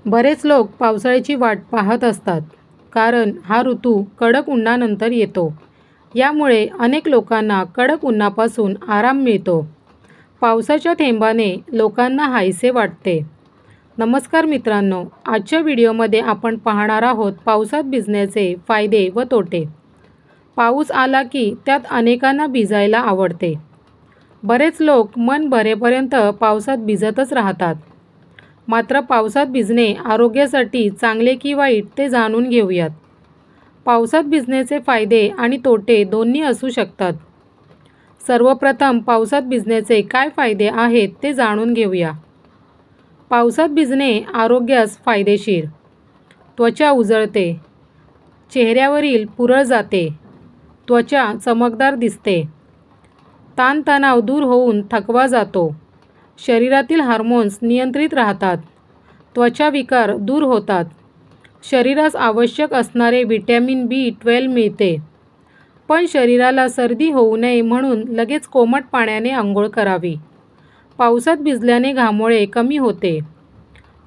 बरेच लोक पावसाळ्याची वाट पाहत असतात, कारण हा ऋतू कडक उन्हानंतर येतो. यामुळे अनेक लोकांना कडक उन्हापासून आराम मिळतो. पावसाच्या थेंबाने लोकांना हायसे वाटते. नमस्कार मित्रांनो, आजच्या व्हिडिओमध्ये आपण पाहणार आहोत पावसात भिजण्याचे फायदे व तोटे. पाऊस आला की त्यात अनेकांना भिजायला आवडते. बरेच लोक मन भरेपर्यंत पावसात भिजतच राहतात. मात्र पावसात भिजणे आरोग्यासाठी चांगले की वाईट ते जाणून घेऊयात. पावसात भिजण्याचे फायदे आणि तोटे दोन्ही असू शकतात. सर्वप्रथम पावसात भिजण्याचे काय फायदे आहेत ते जाणून घेऊया. पावसात भिजणे आरोग्यास फायदेशीर. त्वचा उजळते, चेहऱ्यावरील पुरळ जाते, त्वचा चमकदार दिसते, ताणतणाव दूर होऊन थकवा जातो, शरीरातील हार्मोन्स नियंत्रित राहतात, त्वचा विकार दूर होतात, शरीरास आवश्यक असणारे व्हिटॅमिन B12 मिळते. पण शरीराला सर्दी होऊ नये म्हणून लगेच कोमट पाण्याने आंघोळ करावी. पावसात भिजल्याने घामोळे कमी होते.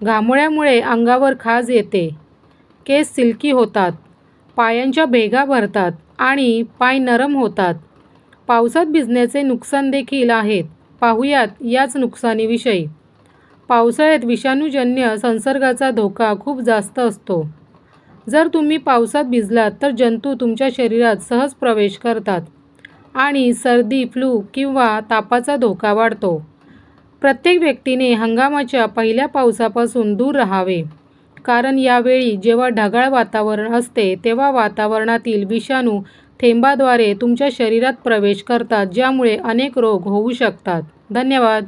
घामोळ्यामुळे अंगावर खाज येते, केस सिल्की होतात, पायांच्या भेगा भरतात आणि पाय नरम होतात. पावसात भिजण्याचे नुकसान देखील आहेत. पाहूयात याच नुकसानीविषयी. पावसाळ्यात विषाणूजन्य संसर्गाचा धोका खूप जास्त असतो. जर तुम्ही पावसात भिजलात तर जंतू तुमच्या शरीरात सहज प्रवेश करतात आणि सर्दी, फ्लू किंवा तापाचा धोका वाढतो. प्रत्येक व्यक्तीने हंगामाच्या पहिल्या पावसापासून दूर राहावे, कारण यावेळी जेव्हा ढगाळ वातावरण असते तेव्हा वातावरणातील विषाणू थेंबाद्वारे तुमच्या शरीरात प्रवेश करतात, ज्यामुळे अनेक रोग होऊ शकतात. धन्यवाद.